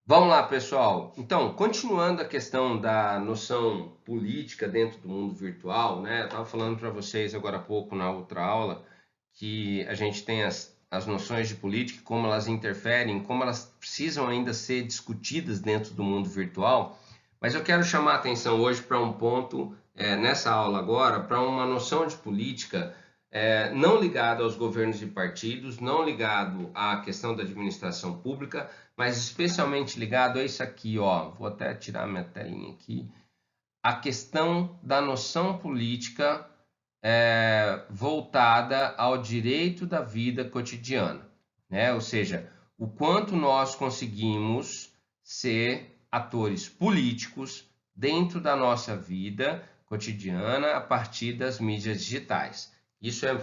Vamos lá, pessoal. Então, continuando a questão da noção política dentro do mundo virtual, né? Eu estava falando para vocês agora há pouco na outra aula que a gente tem as noções de política, como elas interferem, como elas precisam ainda ser discutidas dentro do mundo virtual. Mas eu quero chamar a atenção hoje para um ponto, nessa aula agora, para uma noção de política não ligado aos governos e partidos, não ligado à questão da administração pública, mas especialmente ligado a isso aqui, ó. Vou até tirar minha telinha aqui. A questão da noção política voltada ao direito da vida cotidiana, né? Ou seja, o quanto nós conseguimos ser atores políticos dentro da nossa vida cotidiana a partir das mídias digitais. Isso é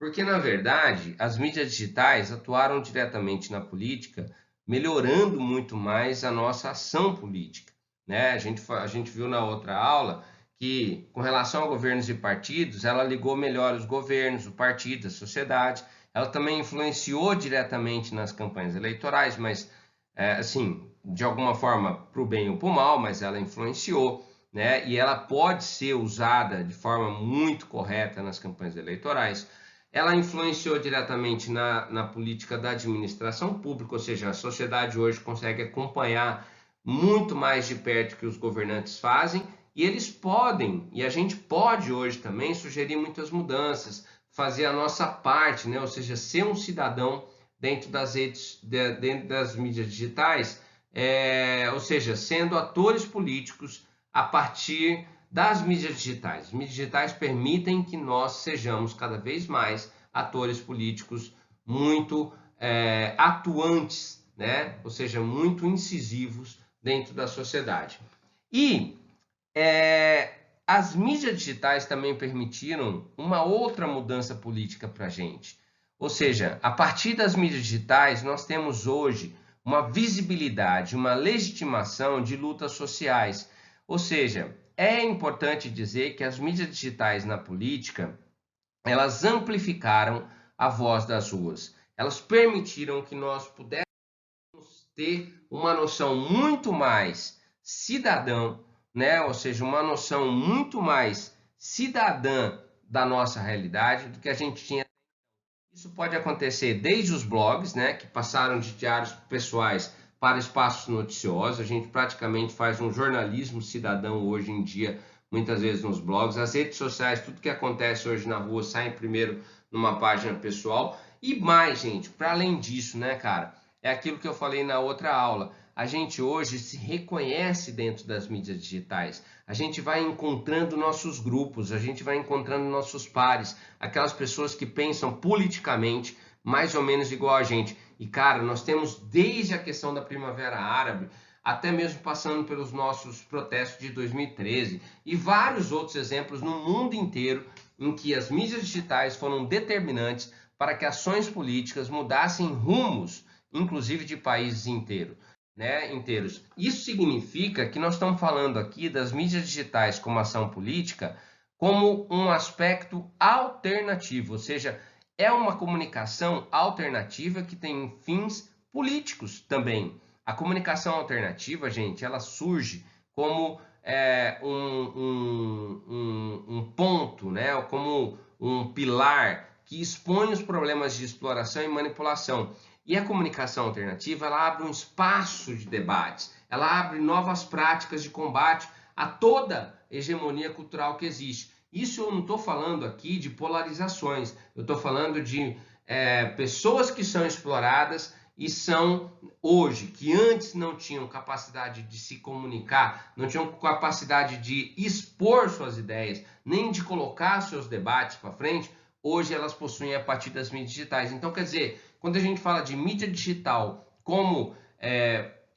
porque, na verdade, as mídias digitais atuaram diretamente na política, melhorando muito mais a nossa ação política, né? A gente viu na outra aula que, com relação a governos e partidos, ela ligou melhor os governos, o partido, a sociedade. Ela também influenciou diretamente nas campanhas eleitorais, mas, assim, de alguma forma, para o bem ou para o mal, mas ela influenciou, né? E ela pode ser usada de forma muito correta nas campanhas eleitorais. Ela influenciou diretamente na política da administração pública, ou seja, a sociedade hoje consegue acompanhar muito mais de perto que os governantes fazem, e eles podem, e a gente pode hoje também sugerir muitas mudanças, fazer a nossa parte, né? Ou seja, ser um cidadão dentro das redes, dentro das mídias digitais, ou seja, sendo atores políticos a partir das mídias digitais. As mídias digitais permitem que nós sejamos cada vez mais atores políticos muito atuantes, né? Ou seja, muito incisivos dentro da sociedade. E as mídias digitais também permitiram uma outra mudança política para a gente. Ou seja, a partir das mídias digitais, nós temos hoje uma visibilidade, uma legitimação de lutas sociais. Ou seja, é importante dizer que as mídias digitais na política, elas amplificaram a voz das ruas. Elas permitiram que nós pudéssemos ter uma noção muito mais cidadão, né? Ou seja, uma noção muito mais cidadã da nossa realidade do que a gente tinha. Isso pode acontecer desde os blogs, né, que passaram de diários pessoais para espaços noticiosos. A gente praticamente faz um jornalismo cidadão hoje em dia, muitas vezes nos blogs. As redes sociais, tudo que acontece hoje na rua sai primeiro numa página pessoal. E mais, gente, para além disso, né, cara, é aquilo que eu falei na outra aula. A gente hoje se reconhece dentro das mídias digitais. A gente vai encontrando nossos grupos, a gente vai encontrando nossos pares, aquelas pessoas que pensam politicamente mais ou menos igual a gente. E, cara, nós temos desde a questão da Primavera Árabe, até mesmo passando pelos nossos protestos de 2013 e vários outros exemplos no mundo inteiro em que as mídias digitais foram determinantes para que ações políticas mudassem rumos, inclusive de países inteiros. Né, inteiros. Isso significa que nós estamos falando aqui das mídias digitais como ação política como um aspecto alternativo, ou seja, é uma comunicação alternativa que tem fins políticos também. A comunicação alternativa, gente, ela surge como um ponto, né, como um pilar que expõe os problemas de exploração e manipulação. E a comunicação alternativa, ela abre um espaço de debates, ela abre novas práticas de combate a toda hegemonia cultural que existe. Isso eu não estou falando aqui de polarizações, eu estou falando de pessoas que são exploradas e são hoje, que antes não tinham capacidade de se comunicar, não tinham capacidade de expor suas ideias, nem de colocar seus debates para frente, hoje elas possuem a partir das mídias digitais. Então, quer dizer, quando a gente fala de mídia digital como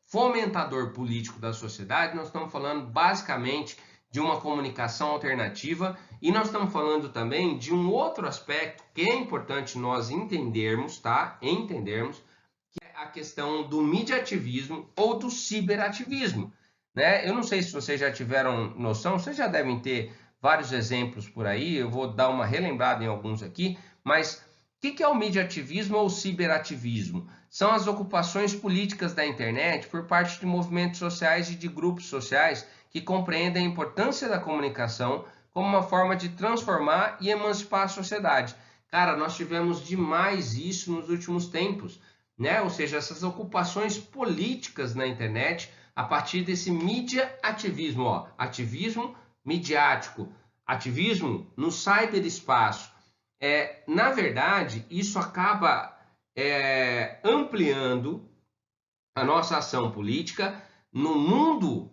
fomentador político da sociedade, nós estamos falando basicamente de uma comunicação alternativa e nós estamos falando também de um outro aspecto que é importante nós entendermos, tá? Entendermos, que é a questão do mediativismo ou do ciberativismo, né? Eu não sei se vocês já tiveram noção, vocês já devem ter vários exemplos por aí, eu vou dar uma relembrada em alguns aqui, mas o que é o mediativismo ou ciberativismo? são as ocupações políticas da internet por parte de movimentos sociais e de grupos sociais que compreendem a importância da comunicação como uma forma de transformar e emancipar a sociedade. Cara, nós tivemos demais isso nos últimos tempos, né? Ou seja, essas ocupações políticas na internet a partir desse mídia ativismo, ó, ativismo midiático, ativismo no cyberespaço. Na verdade, isso acaba ampliando a nossa ação política no mundo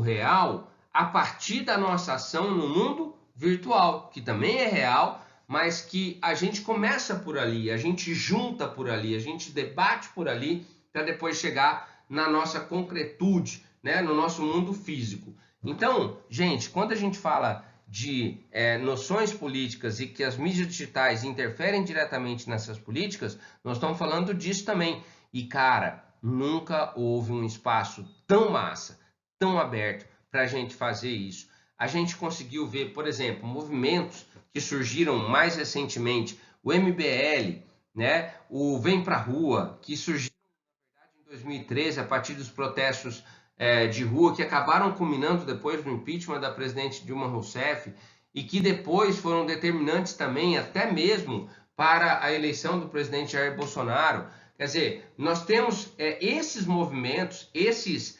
real a partir da nossa ação no mundo virtual, que também é real, mas que a gente começa por ali, a gente junta por ali, a gente debate por ali para depois chegar na nossa concretude, né, no nosso mundo físico. Então, gente, quando a gente fala de noções políticas e que as mídias digitais interferem diretamente nessas políticas, nós estamos falando disso também. E, cara, nunca houve um espaço tão massa, tão aberto para a gente fazer isso. A gente conseguiu ver, por exemplo, movimentos que surgiram mais recentemente, o MBL, né, o Vem Pra Rua, que surgiu em 2013 a partir dos protestos de rua que acabaram culminando depois do impeachment da presidente Dilma Rousseff e que depois foram determinantes também até mesmo para a eleição do presidente Jair Bolsonaro. Quer dizer, nós temos esses movimentos, esses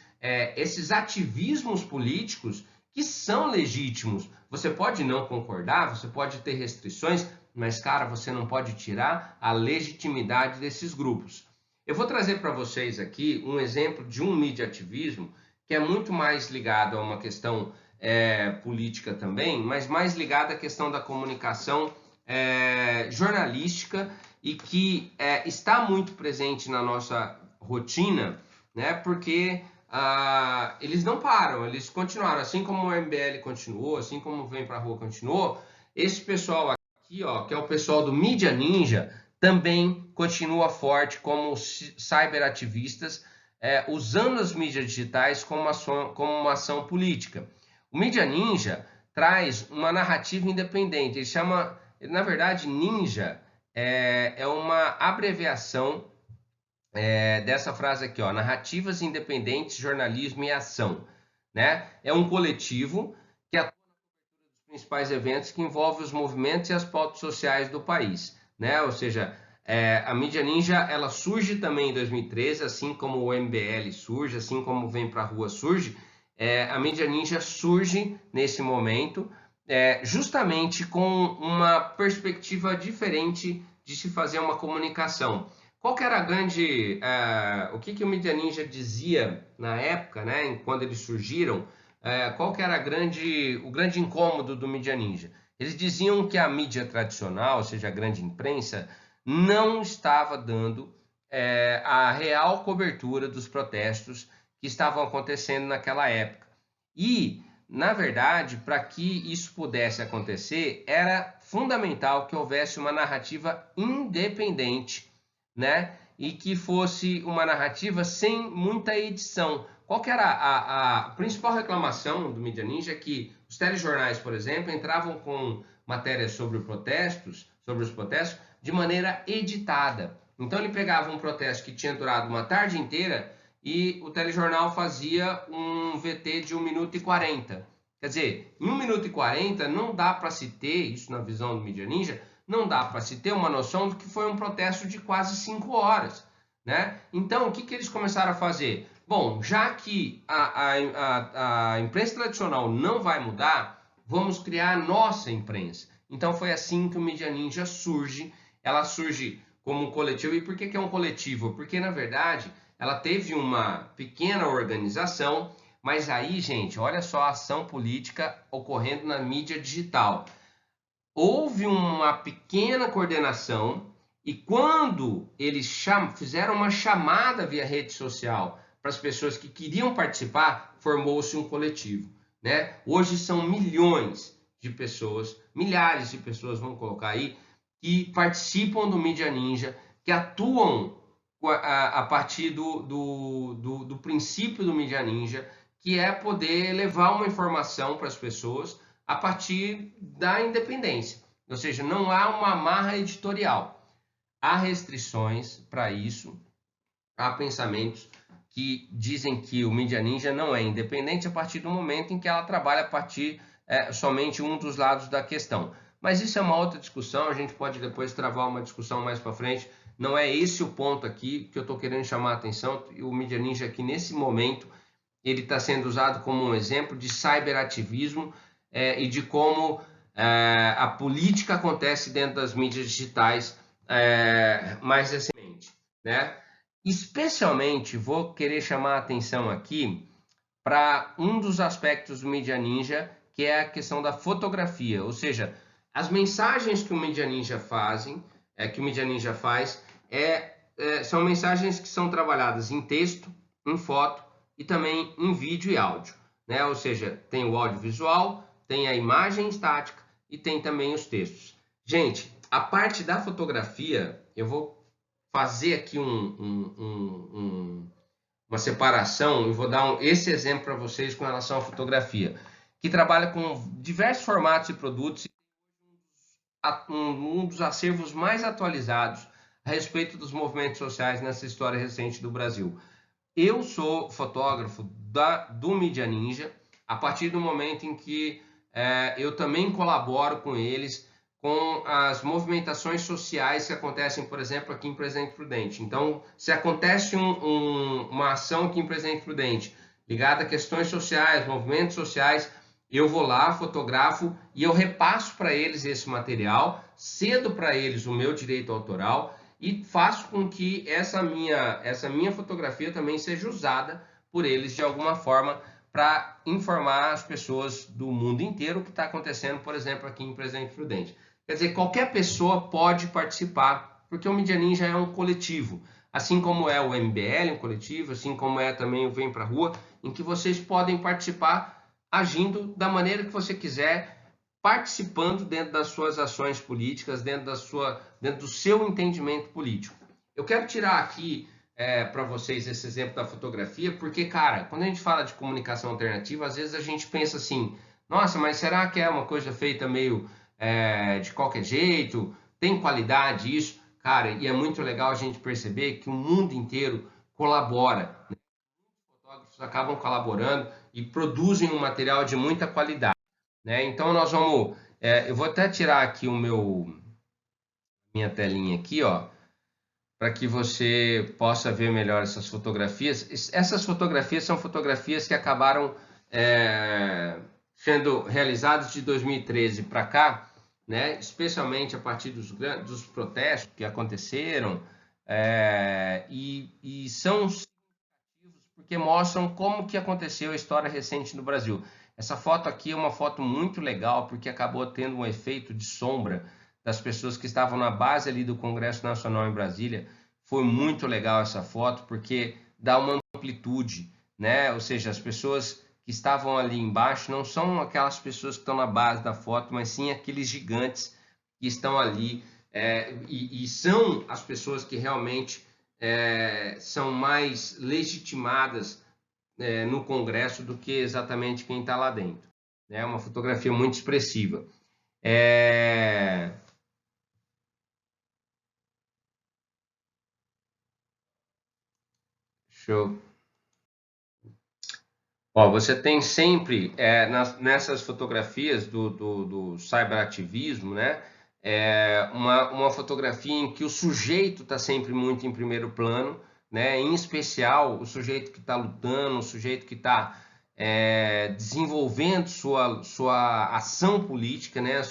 ativismos políticos que são legítimos. Você pode não concordar, você pode ter restrições, mas, cara, você não pode tirar a legitimidade desses grupos. Eu vou trazer para vocês aqui um exemplo de um mídia ativismo que é muito mais ligado a uma questão política também, mas mais ligado à questão da comunicação jornalística e que está muito presente na nossa rotina, né? Porque eles não param, eles continuaram, assim como o MBL continuou, assim como o Vem Pra Rua continuou, esse pessoal aqui, ó, que é o pessoal do Mídia Ninja, também continua forte como cyberativistas, usando as mídias digitais como uma ação política. O Mídia Ninja traz uma narrativa independente, ele chama, na verdade, Ninja é uma abreviação dessa frase aqui, ó, narrativas independentes, jornalismo e ação, né? É um coletivo que atua nos principais eventos que envolvem os movimentos e as pautas sociais do país, né? Ou seja, a Mídia Ninja ela surge também em 2013, assim como o MBL surge, assim como o Vem Pra Rua surge, a Mídia Ninja surge nesse momento, justamente com uma perspectiva diferente de se fazer uma comunicação. Qual que era a grande... o que o Mídia Ninja dizia na época, né, quando eles surgiram, qual que era o grande incômodo do Mídia Ninja? Eles diziam que a mídia tradicional, ou seja, a grande imprensa, não estava dando a real cobertura dos protestos que estavam acontecendo naquela época. E, na verdade, para que isso pudesse acontecer, era fundamental que houvesse uma narrativa independente, né? E que fosse uma narrativa sem muita edição. Qual que era a principal reclamação do Mídia Ninja? É que os telejornais, por exemplo, entravam com matérias sobre os protestos, de maneira editada. Então ele pegava um protesto que tinha durado uma tarde inteira e o telejornal fazia um VT de 1 minuto e 40. Quer dizer, em 1 minuto e 40 não dá para se ter, isso na visão do Mídia Ninja, não dá para se ter uma noção de que foi um protesto de quase 5 horas, né? Então, o que eles começaram a fazer? Bom, já que a imprensa tradicional não vai mudar, vamos criar a nossa imprensa. Então, foi assim que o Mídia Ninja surge. Ela surge como um coletivo. E por que é um coletivo? Porque, na verdade, ela teve uma pequena organização, mas aí, gente, olha só a ação política ocorrendo na mídia digital. Houve uma pequena coordenação e quando eles fizeram uma chamada via rede social para as pessoas que queriam participar, formou-se um coletivo, né? Hoje são milhões de pessoas, milhares de pessoas, vamos colocar aí, que participam do Mídia Ninja, que atuam a partir do princípio do Mídia Ninja, que é poder levar uma informação para as pessoas a partir da independência. Ou seja, não há uma amarra editorial. há restrições para isso, há pensamentos que dizem que o Mídia Ninja não é independente a partir do momento em que ela trabalha a partir somente um dos lados da questão. Mas isso é uma outra discussão, a gente pode depois travar uma discussão mais para frente. Não é esse o ponto aqui que eu estou querendo chamar a atenção. O Mídia Ninja aqui nesse momento ele está sendo usado como um exemplo de cyberativismo e de como a política acontece dentro das mídias digitais mais recentemente, né? Especialmente vou querer chamar a atenção aqui para um dos aspectos do Mídia Ninja, que é a questão da fotografia, ou seja, as mensagens que o Mídia Ninja faz são mensagens que são trabalhadas em texto, em foto e também em vídeo e áudio, né? Ou seja, tem o audiovisual, tem a imagem estática e tem também os textos. Gente, a parte da fotografia, eu vou fazer aqui uma separação e vou dar esse exemplo para vocês com relação à fotografia, que trabalha com diversos formatos e produtos, um dos acervos mais atualizados a respeito dos movimentos sociais nessa história recente do Brasil. Eu sou fotógrafo do Mídia Ninja a partir do momento em que eu também colaboro com eles com as movimentações sociais que acontecem, por exemplo, aqui em Presidente Prudente. Então, se acontece uma ação aqui em Presidente Prudente ligada a questões sociais, movimentos sociais, eu vou lá, fotografo e eu repasso para eles esse material, cedo para eles o meu direito autoral e faço com que essa minha fotografia também seja usada por eles de alguma forma para informar as pessoas do mundo inteiro o que está acontecendo, por exemplo, aqui em Presidente Prudente. Quer dizer, qualquer pessoa pode participar, porque o Mídia Ninja é um coletivo, assim como é o MBL, um coletivo, assim como é também o Vem Pra Rua, em que vocês podem participar agindo da maneira que você quiser, participando dentro das suas ações políticas, dentro do seu entendimento político. Eu quero tirar aqui para vocês esse exemplo da fotografia, porque, cara, quando a gente fala de comunicação alternativa, às vezes a gente pensa assim, nossa, mas será que é uma coisa feita meio de qualquer jeito? Tem qualidade isso? Cara, e é muito legal a gente perceber que o mundo inteiro colabora, né? Os fotógrafos acabam colaborando e produzem um material de muita qualidade, né? Então nós vamos, eu vou até tirar aqui minha telinha aqui, ó, para que você possa ver melhor essas fotografias. Essas fotografias são fotografias que acabaram sendo realizadas de 2013 para cá, né? Especialmente a partir dos protestos que aconteceram, e são porque mostram como que aconteceu a história recente no Brasil. Essa foto aqui é uma foto muito legal, porque acabou tendo um efeito de sombra das pessoas que estavam na base ali do Congresso Nacional em Brasília. Foi muito legal essa foto, porque dá uma amplitude, né? Ou seja, as pessoas que estavam ali embaixo não são aquelas pessoas que estão na base da foto, mas sim aqueles gigantes que estão ali, e são as pessoas que realmente são mais legitimadas no Congresso do que exatamente quem está lá dentro. É uma fotografia muito expressiva. Show. Ó, você tem sempre, nessas fotografias do cyberativismo, né, uma fotografia em que o sujeito está sempre muito em primeiro plano, né, em especial o sujeito que está lutando, o sujeito que está desenvolvendo sua ação política, né,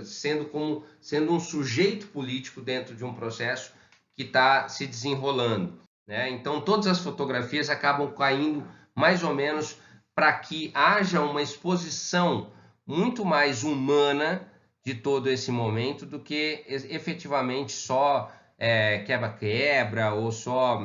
sendo um sujeito político dentro de um processo que está se desenrolando, né? Então todas as fotografias acabam caindo mais ou menos para que haja uma exposição muito mais humana de todo esse momento do que efetivamente só quebra-quebra ou só,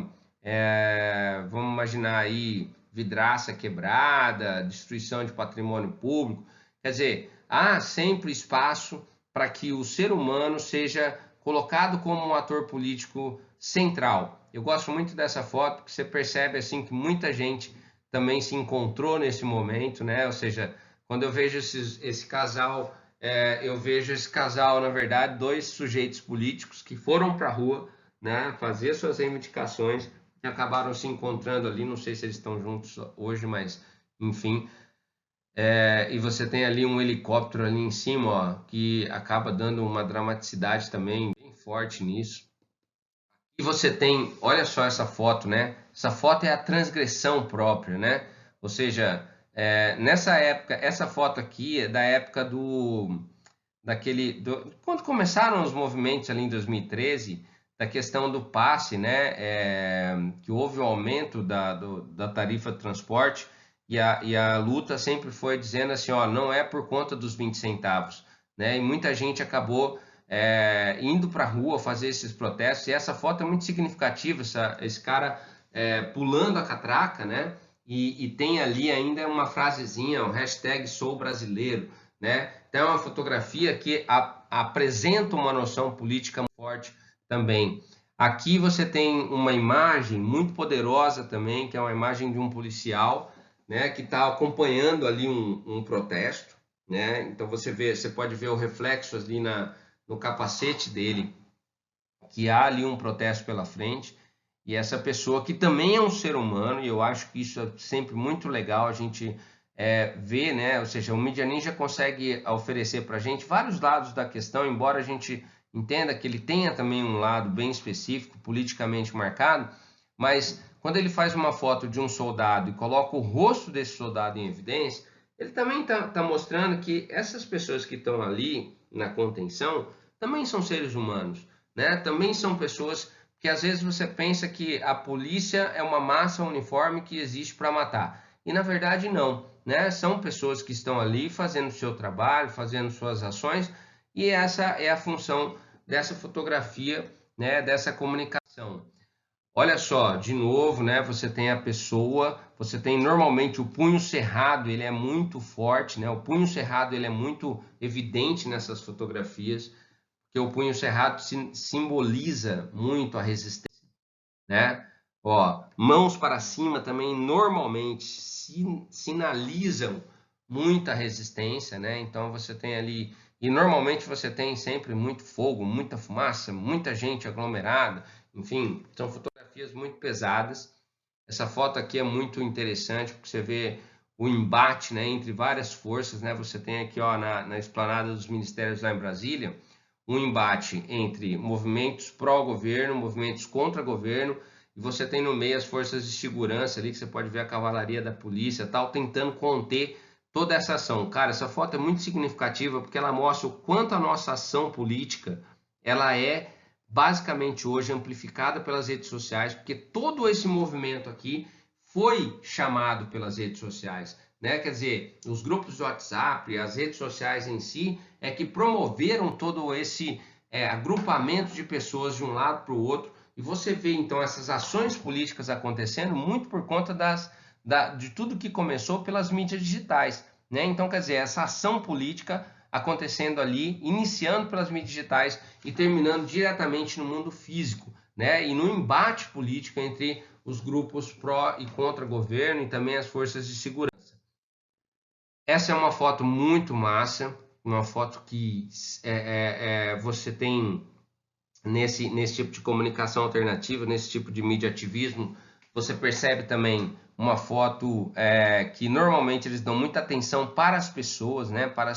vamos imaginar aí, vidraça quebrada, destruição de patrimônio público. Quer dizer, há sempre espaço para que o ser humano seja colocado como um ator político central. Eu gosto muito dessa foto, porque você percebe assim que muita gente também se encontrou nesse momento, né? Ou seja, quando eu vejo esse casal eu vejo esse casal, na verdade, dois sujeitos políticos que foram para a rua, né, fazer suas reivindicações e acabaram se encontrando ali. Não sei se eles estão juntos hoje, mas enfim. E você tem ali um helicóptero ali em cima, ó, que acaba dando uma dramaticidade também bem forte nisso. E você tem, olha só essa foto, né? Essa foto é a transgressão própria, né? Ou seja, nessa época, essa foto aqui é da época quando começaram os movimentos ali em 2013, da questão do passe, né? Que houve o aumento da tarifa de transporte e a luta sempre foi dizendo assim, ó, não é por conta dos 20 centavos, né? E muita gente acabou indo para a rua fazer esses protestos, e essa foto é muito significativa, esse cara pulando a catraca, né? E tem ali ainda uma frasezinha, o hashtag sou brasileiro, né? Então é uma fotografia que apresenta uma noção política forte também. Aqui você tem uma imagem muito poderosa também, que é uma imagem de um policial, né, que está acompanhando ali um protesto, né? Então você pode ver o reflexo ali no capacete dele, que há ali um protesto pela frente, e essa pessoa que também é um ser humano, e eu acho que isso é sempre muito legal a gente ver, né? Ou seja, o Media Ninja consegue oferecer para a gente vários lados da questão, embora a gente entenda que ele tenha também um lado bem específico, politicamente marcado, mas quando ele faz uma foto de um soldado e coloca o rosto desse soldado em evidência, ele também está mostrando que essas pessoas que estão ali na contenção também são seres humanos, né? Também são pessoas que às vezes você pensa que a polícia é uma massa uniforme que existe para matar. E na verdade não, né? São pessoas que estão ali fazendo o seu trabalho, fazendo suas ações, e essa é a função dessa fotografia, né? Dessa comunicação. Olha só, de novo, né? Você tem a pessoa, você tem normalmente o punho cerrado, ele é muito forte, né? O punho cerrado ele é muito evidente nessas fotografias, porque o punho cerrado simboliza muito a resistência, né? Ó, mãos para cima também normalmente sinalizam muita resistência, né? Então você tem ali, e normalmente você tem sempre muito fogo, muita fumaça, muita gente aglomerada, enfim, são fotografias muito pesadas. Essa foto aqui é muito interessante porque você vê o embate, né, entre várias forças, né? Você tem aqui, ó, na esplanada dos ministérios lá em Brasília, um embate entre movimentos pró-governo, movimentos contra governo, e você tem no meio as forças de segurança ali, que você pode ver a cavalaria da polícia, tal, tentando conter toda essa ação. Cara, essa foto é muito significativa porque ela mostra o quanto a nossa ação política, ela é basicamente hoje amplificada pelas redes sociais, porque todo esse movimento aqui foi chamado pelas redes sociais, né? Quer dizer, os grupos de WhatsApp, as redes sociais em si, é que promoveram todo esse agrupamento de pessoas de um lado para o outro, e você vê então essas ações políticas acontecendo muito por conta de tudo que começou pelas mídias digitais, né? Então, quer dizer, essa ação política acontecendo ali, iniciando pelas mídias digitais e terminando diretamente no mundo físico, né? E no embate político entre os grupos pró e contra governo e também as forças de segurança. Essa é uma foto muito massa, uma foto que você tem nesse tipo de comunicação alternativa, nesse tipo de mídia ativismo, você percebe também uma foto que normalmente eles dão muita atenção para as pessoas, né? Para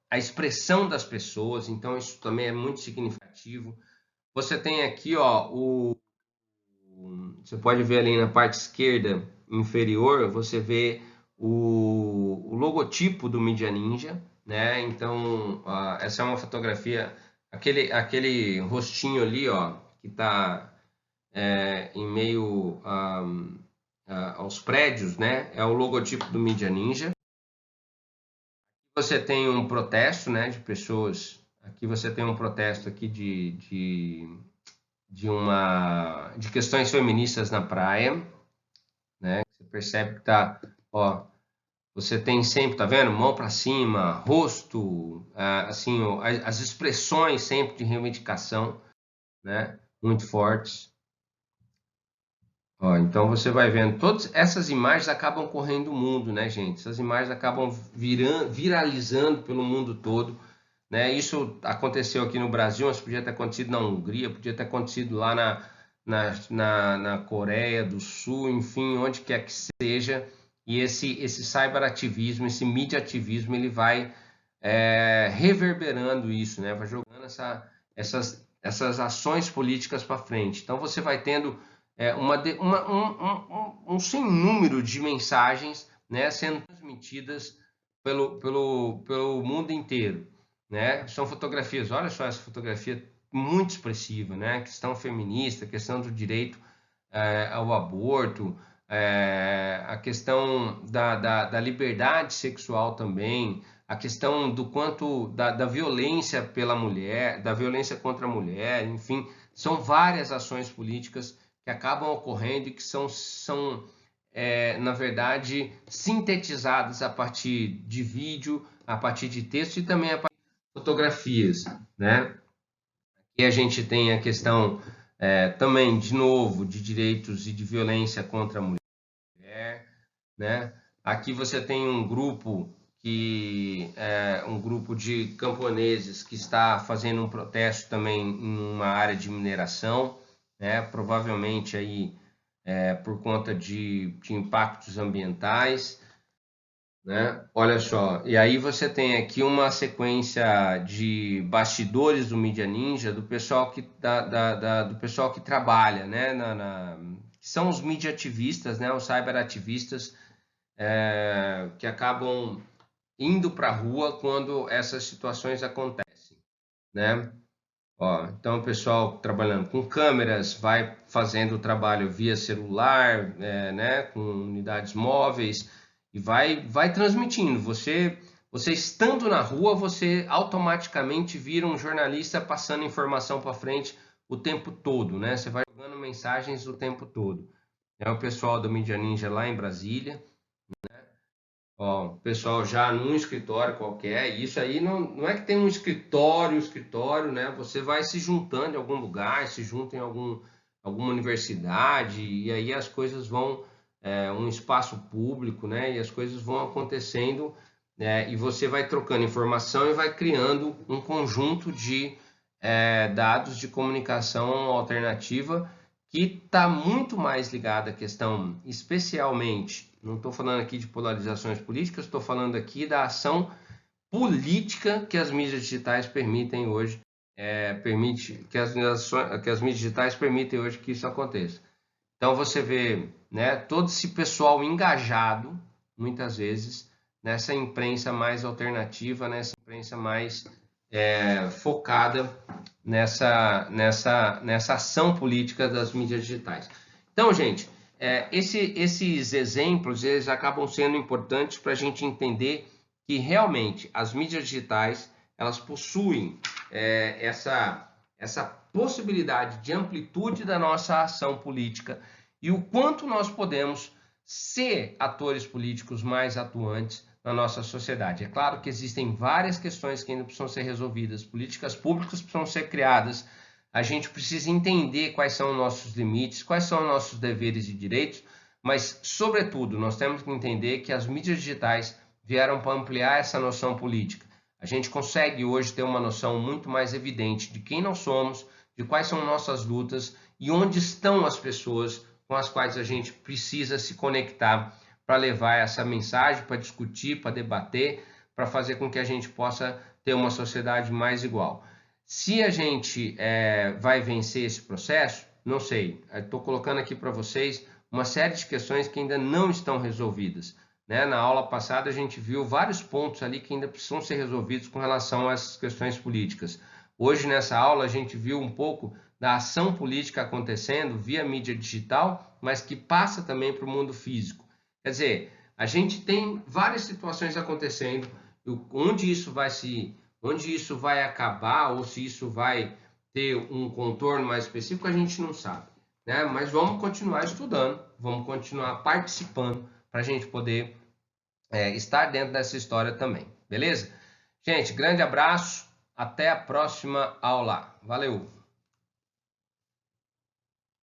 a expressão das pessoas, então isso também é muito significativo. Você tem aqui, ó, você pode ver ali na parte esquerda inferior, você vê o logotipo do Media Ninja, né? Então, essa é uma fotografia, aquele rostinho ali, ó, que está em meio aos prédios, né? É o logotipo do Media Ninja. Você tem um protesto, né, de pessoas. Aqui você tem um protesto aqui de questões feministas na praia, né? Você percebe que tá, ó, você tem sempre, tá vendo? Mão para cima, rosto, assim, ó, as expressões sempre de reivindicação, né? Muito fortes. Ó, então você vai vendo, todas essas imagens acabam correndo o mundo, né, gente? Essas imagens acabam viralizando pelo mundo todo, né? Isso aconteceu aqui no Brasil, mas podia ter acontecido na Hungria, podia ter acontecido lá na Coreia do Sul, enfim, onde quer que seja. E esse cyberativismo, esse mediativismo, ele vai reverberando isso, né? Vai jogando essas ações políticas para frente. Então você vai tendo um sem número de mensagens, né, sendo transmitidas pelo mundo inteiro, né? São fotografias, olha só essa fotografia muito expressiva, né? Questão feminista, questão do direito ao aborto, a questão da liberdade sexual também, a questão do quanto da violência pela mulher, da violência contra a mulher, enfim, são várias ações políticas que acabam ocorrendo e que são na verdade, sintetizadas a partir de vídeo, a partir de texto e também a partir de fotografias, né? E a gente tem a questão também, de novo, de direitos e de violência contra a mulher, né? Aqui você tem um grupo um grupo de camponeses que está fazendo um protesto também em uma área de mineração, né? Provavelmente aí por conta de impactos ambientais, né? Olha só, e aí você tem aqui uma sequência de bastidores do Mídia Ninja, do pessoal do pessoal que trabalha, né? Que são os mídia ativistas, né? Os cyberativistas que acabam indo para a rua quando essas situações acontecem, né? Ó, então o pessoal trabalhando com câmeras vai fazendo o trabalho via celular, né, com unidades móveis e vai transmitindo. Você estando na rua, você automaticamente vira um jornalista passando informação para frente o tempo todo, né? Você vai jogando mensagens o tempo todo. É o pessoal do Mídia Ninja lá em Brasília. Ó, o pessoal já num escritório qualquer, isso aí não é que tem um escritório, né? Você vai se juntando em algum lugar, se junta em alguma universidade, e aí as coisas vão, um espaço público, né? E as coisas vão acontecendo, e você vai trocando informação e vai criando um conjunto de dados de comunicação alternativa que está muito mais ligado à questão, especialmente, não estou falando aqui de polarizações políticas, estou falando aqui da ação política que as mídias digitais permitem hoje, que as mídias digitais permitem hoje que isso aconteça. Então você vê, né, todo esse pessoal engajado, muitas vezes, nessa imprensa mais alternativa, nessa imprensa mais focada nessa ação política das mídias digitais. Então, gente, esses exemplos eles acabam sendo importantes para a gente entender que realmente as mídias digitais elas possuem essa possibilidade de amplitude da nossa ação política e o quanto nós podemos ser atores políticos mais atuantes na nossa sociedade. É claro que existem várias questões que ainda precisam ser resolvidas, políticas públicas precisam ser criadas, a gente precisa entender quais são os nossos limites, quais são os nossos deveres e direitos, mas, sobretudo, nós temos que entender que as mídias digitais vieram para ampliar essa noção política. A gente consegue hoje ter uma noção muito mais evidente de quem nós somos, de quais são nossas lutas e onde estão as pessoas com as quais a gente precisa se conectar para levar essa mensagem, para discutir, para debater, para fazer com que a gente possa ter uma sociedade mais igual. Se a gente vai vencer esse processo, não sei. Estou colocando aqui para vocês uma série de questões que ainda não estão resolvidas. Né? Na aula passada a gente viu vários pontos ali que ainda precisam ser resolvidos com relação a essas questões políticas. Hoje nessa aula a gente viu um pouco da ação política acontecendo via mídia digital, mas que passa também para o mundo físico. Quer dizer, a gente tem várias situações acontecendo, onde isso vai acabar ou se isso vai ter um contorno mais específico, a gente não sabe, né? Mas vamos continuar estudando, vamos continuar participando para a gente poder estar dentro dessa história também, beleza? Gente, grande abraço, até a próxima aula. Valeu!